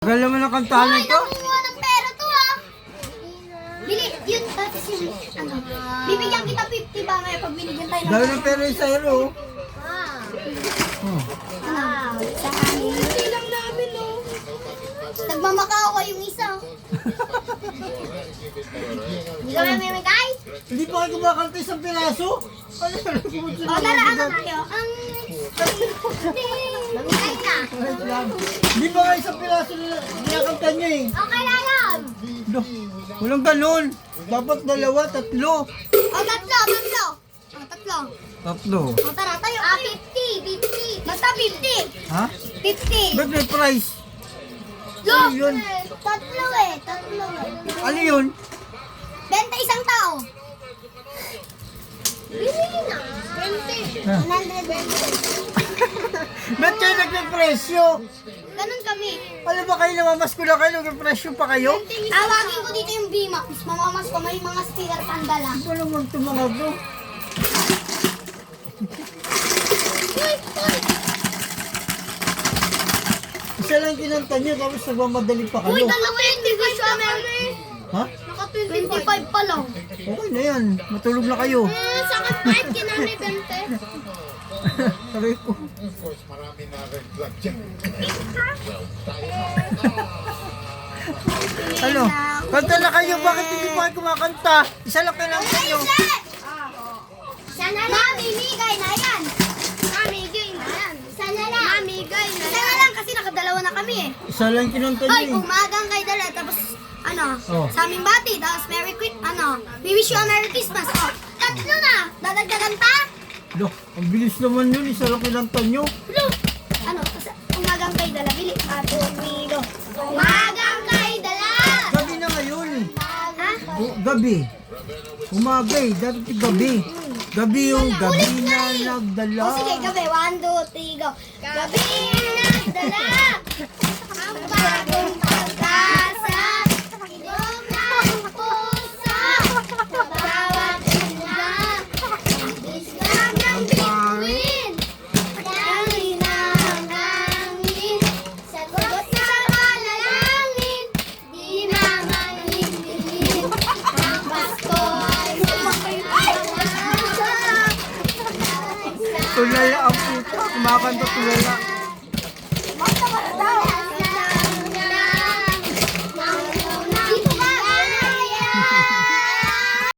Tagal naman ang kantahan Ay, ito. nakuha ng pera to ah. Bili, yun, tapos yung, ano, bibigyan kita 50 ba ngayon pag binigyan tayo ng Dahil ng pera yung sa'yo. Ano? Sa amin. Hindi lang namin, oh. Nagmamakao ko yung isa. Hindi ka mamimigay? Hindi pa kayo kumakanta isang piraso? Ano yun? O, tara, ano tayo? Mamigay ka. Wait lang. Hindi pa kayo isang piraso na kinakanta niyo eh. Okay lang yun. No, walang ganun. Dapat dalawa, tatlo. O, tatlo. O, tatlo. Tatlo. O, tara, tayo. 50. Basta 50. Ha? 50. Ba't may price? Look! Ano yun? Tatlo eh. Ano yun? Benta isang tao. Bili na. 20. Ha? 120. Ba't kayo nagpipresyo? Ganun kami. Alam ba kayo namamas ko lang kayo, nagpipresyo pa kayo? Awagin ko dito yung BMAX. Mamamas ko may mga sticker pandala. Ano naman ito mga to? Isa lang kinanta niyo, tapos nagmamadali pa Uy, kayo. dalawa yung division memory. Ha? Naka 25 pa lang. Okay na yan, matulog na kayo. Sakit kahit kinami 20. Sabi ko. Marami na red flag dyan. Ano? Kanta na kayo, bakit hindi pa kayo kumakanta? Isa lang kinanta niyo. Sana lang. Mamimigay na yan. Mamigay na yan. Sana lang. Mamigay na yan. Sana lang kasi nakadalawa na kami eh. Isa lang kinanta Ay, niyo eh. umagang kay Dala, tapos ano, Oh. sa aming bati, tapos Merry Christmas, we wish you a Merry Christmas. Oh, tatlo na, dadagdagan pa? Lo, ang bilis naman yun, isa lang kinanta niyo. Look! Ano, umagang kay Dala, bili. Amigo. Umagang kay Dala! Gabi na ngayon. Ha? Gabi. Umaga eh, dapat yung gabi. Gabi yung gabi na nagdala. O sige, gabi. 1, 2, 3, go. Gabi na nagdala! Ang bagong pagkasa, ilong ng pusa, sa bawat una, islam ng bituin, dali ng hangin, sagot sa panalangin, di mamangin-ingin, ang Pasko ay Tulala ang puta, kumakanta tulala. Basta daw!